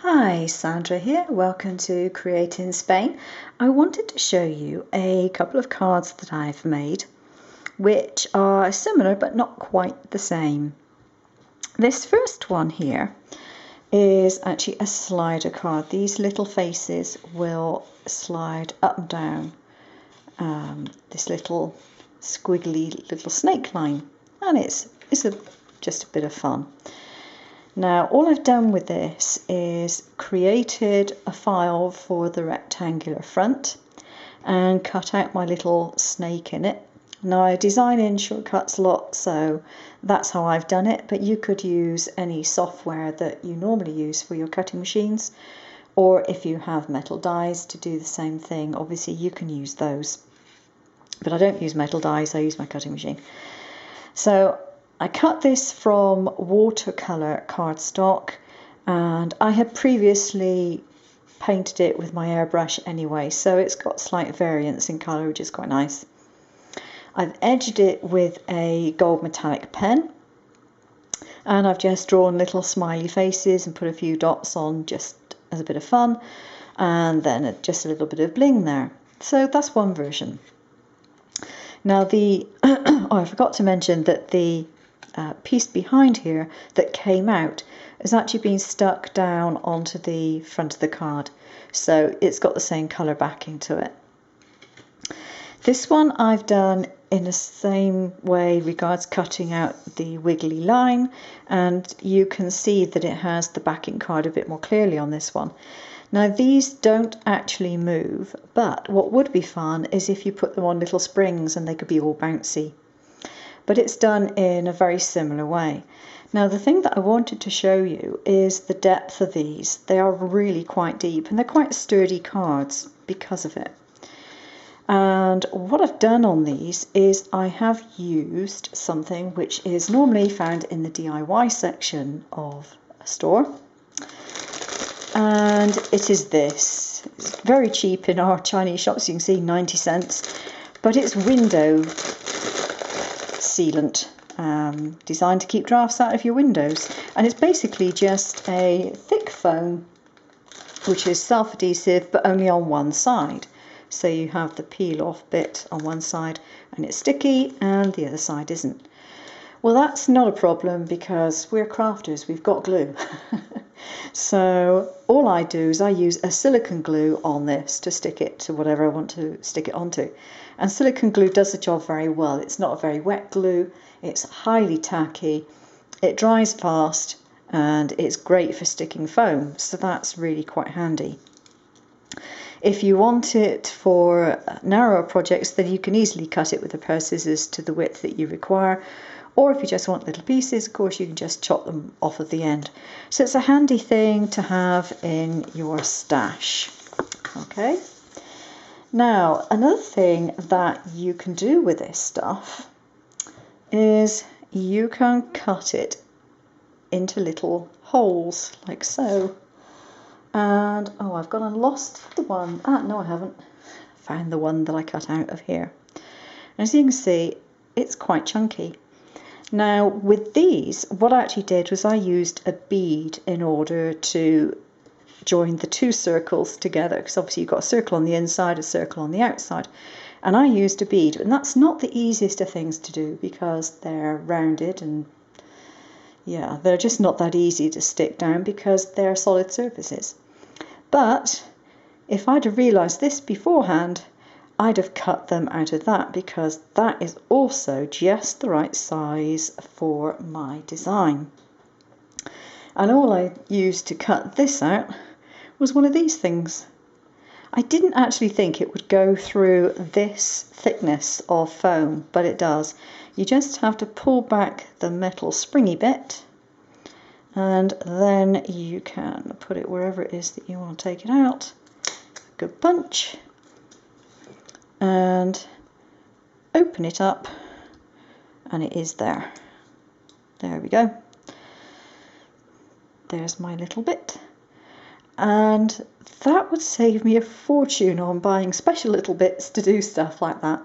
Hi, Sandra here. Welcome to Create in Spain. I wanted to show you a couple of cards that I've made, which are similar but not quite the same. This first one here is actually a slider card. These little faces will slide up and down this little squiggly little snake line, and it's just a bit of fun. Now, all I've done with this is created a file for the rectangular front and cut out my little snake in it. Now, I design in Shortcuts a lot, so that's how I've done it, but you could use any software that you normally use for your cutting machines, or if you have metal dies to do the same thing, obviously you can use those. But I don't use metal dies, I use my cutting machine. So I cut this from watercolour cardstock, and I had previously painted it with my airbrush anyway, so it's got slight variance in colour, which is quite nice. I've edged it with a gold metallic pen, and I've just drawn little smiley faces and put a few dots on just as a bit of fun, and then just a little bit of bling there. So that's one version. Now I forgot to mention that the piece behind here that came out has actually been stuck down onto the front of the card, so it's got the same colour backing to it. This one I've done in the same way regards cutting out the wiggly line, and you can see that it has the backing card a bit more clearly on this one. Now, these don't actually move, but what would be fun is if you put them on little springs and they could be all bouncy. But it's done in a very similar way. Now, the thing that I wanted to show you is the depth of these. They are really quite deep, and they're quite sturdy cards because of it. And what I've done on these is I have used something which is normally found in the DIY section of a store. And it is this. It's very cheap in our Chinese shops. You can see 90 cents. But it's window sealant, designed to keep drafts out of your windows. And it's basically just a thick foam, which is self-adhesive, but only on one side. So you have the peel-off bit on one side, and it's sticky, and the other side isn't. Well, that's not a problem because we're crafters, we've got glue. So all I do is I use a silicone glue on this to stick it to whatever I want to stick it onto. And silicone glue does the job very well. It's not a very wet glue, it's highly tacky, it dries fast, and it's great for sticking foam, so that's really quite handy. If you want it for narrower projects, then you can easily cut it with a pair of scissors to the width that you require. Or if you just want little pieces, of course, you can just chop them off at the end. So it's a handy thing to have in your stash. Okay. Now, another thing that you can do with this stuff is you can cut it into little holes, like so. And, oh, I've gone and lost the one. No, I haven't. Found the one that I cut out of here. And as you can see, it's quite chunky. Now, with these, what I actually did was I used a bead in order to join the two circles together, because obviously you've got a circle on the inside, a circle on the outside. And I used a bead, and that's not the easiest of things to do because they're rounded and yeah, they're just not that easy to stick down because they're solid surfaces. But if I'd have realised this beforehand, I'd have cut them out of that because that is also just the right size for my design. And all I used to cut this out was one of these things. I didn't actually think it would go through this thickness of foam, but it does. You just have to pull back the metal springy bit, and then you can put it wherever it is that you want to take it out. Good punch. And open it up, and it is there. There we go. There's my little bit. And that would save me a fortune on buying special little bits to do stuff like that.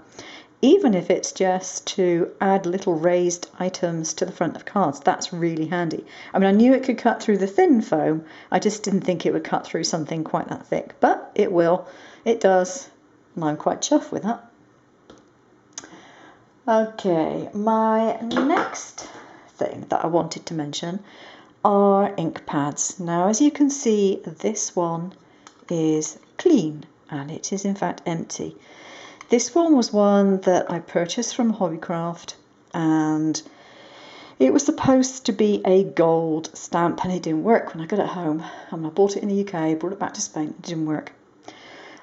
even if it's just to add little raised items to the front of cards. That's really handy. I mean, I knew it could cut through the thin foam. I just didn't think it would cut through something quite that thick, but it will. It does, and I'm quite chuffed with that. Okay, my next thing that I wanted to mention are ink pads. Now, as you can see, this one is clean and it is in fact empty. This one was one that I purchased from Hobbycraft, and it was supposed to be a gold stamp, and it didn't work when I got it home. I bought it in the UK, brought it back to Spain, it didn't work.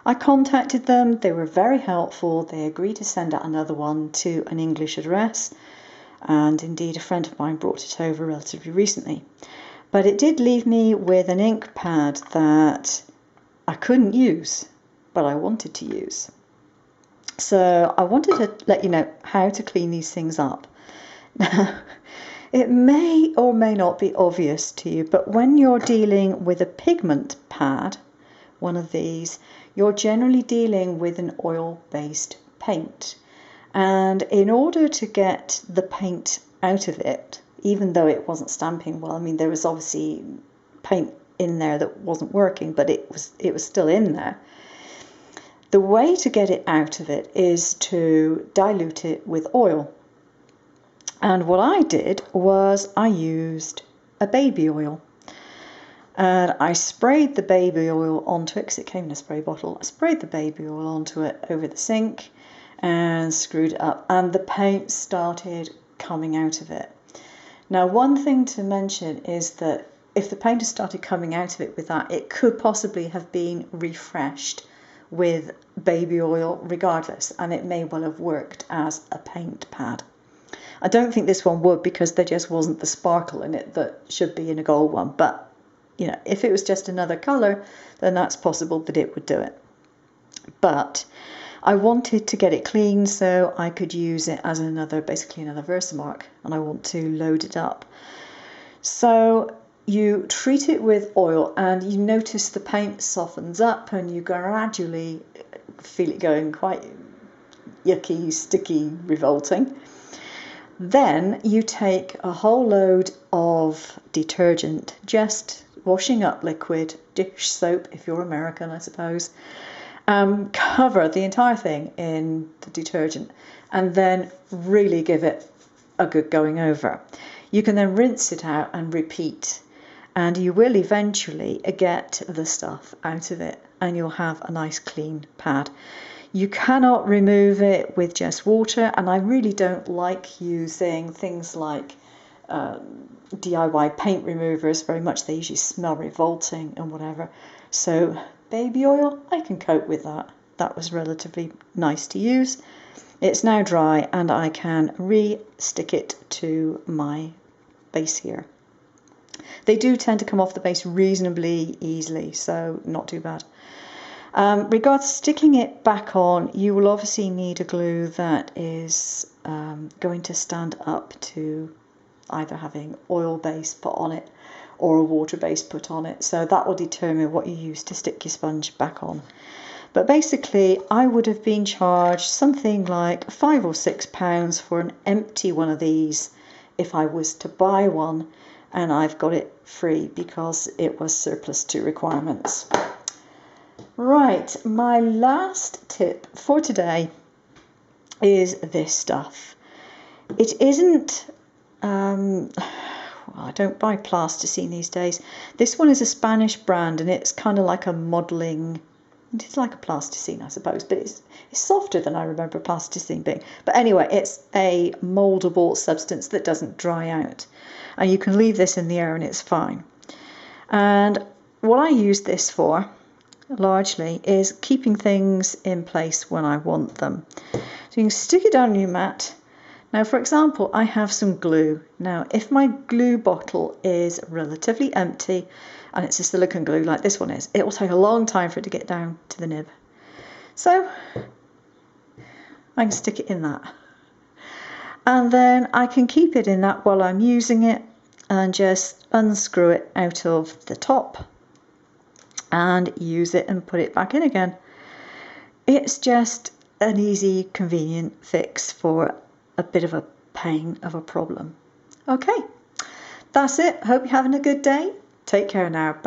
I contacted them, they were very helpful. They agreed to send out another one to an English address, and indeed a friend of mine brought it over relatively recently. But it did leave me with an ink pad that I couldn't use, but I wanted to use. So I wanted to let you know how to clean these things up. Now, it may or may not be obvious to you, but when you're dealing with a pigment pad, one of these, you're generally dealing with an oil-based paint. And in order to get the paint out of it, even though it wasn't stamping well, I mean, there was obviously paint in there that wasn't working, but it was still in there. The way to get it out of it is to dilute it with oil. And what I did was I used a baby oil. And I sprayed the baby oil onto it, because it came in a spray bottle. I sprayed the baby oil onto it over the sink and screwed it up, and the paint started coming out of it. Now, one thing to mention is that if the paint has started coming out of it with that, it could possibly have been refreshed with baby oil regardless, and it may well have worked as a paint pad. I don't think this one would, because there just wasn't the sparkle in it that should be in a gold one, but you know, if it was just another colour, then that's possible that it would do it. But I wanted to get it clean so I could use it as basically another Versamark, and I want to load it up. So you treat it with oil, and you notice the paint softens up, and you gradually feel it going quite yucky, sticky, revolting. Then you take a whole load of detergent, just washing up liquid, dish soap if you're American, I suppose. Cover the entire thing in the detergent, and then really give it a good going over. You can then rinse it out and repeat, and you will eventually get the stuff out of it, and you'll have a nice clean pad. You cannot remove it with just water, and I really don't like using things like DIY paint removers very much. They usually smell revolting and whatever. So baby oil, I can cope with that. That was relatively nice to use. It's now dry, and I can re-stick it to my base here. They do tend to come off the base reasonably easily, so not too bad. Regards sticking it back on, you will obviously need a glue that is going to stand up to either having oil base put on it or a water base put on it. So that will determine what you use to stick your sponge back on. But basically, I would have been charged something like £5 or £6 for an empty one of these if I was to buy one, and I've got it free because it was surplus to requirements. Right, my last tip for today is this stuff. It isn't, well, I don't buy plasticine these days. This one is a Spanish brand, and it's kind of like a modelling, it's like a plasticine, I suppose, but it's softer than I remember plasticine being. But anyway, it's a mouldable substance that doesn't dry out, and you can leave this in the air and it's fine. And what I use this for largely is keeping things in place when I want them. So you can stick it down on your mat. Now, for example, I have some glue. Now, if my glue bottle is relatively empty and it's a silicone glue like this one is, it will take a long time for it to get down to the nib. So I can stick it in that. And then I can keep it in that while I'm using it, and just unscrew it out of the top and use it and put it back in again. It's just an easy, convenient fix for a bit of a pain of a problem. Okay, that's it. Hope you're having a good day. Take care now. Bye.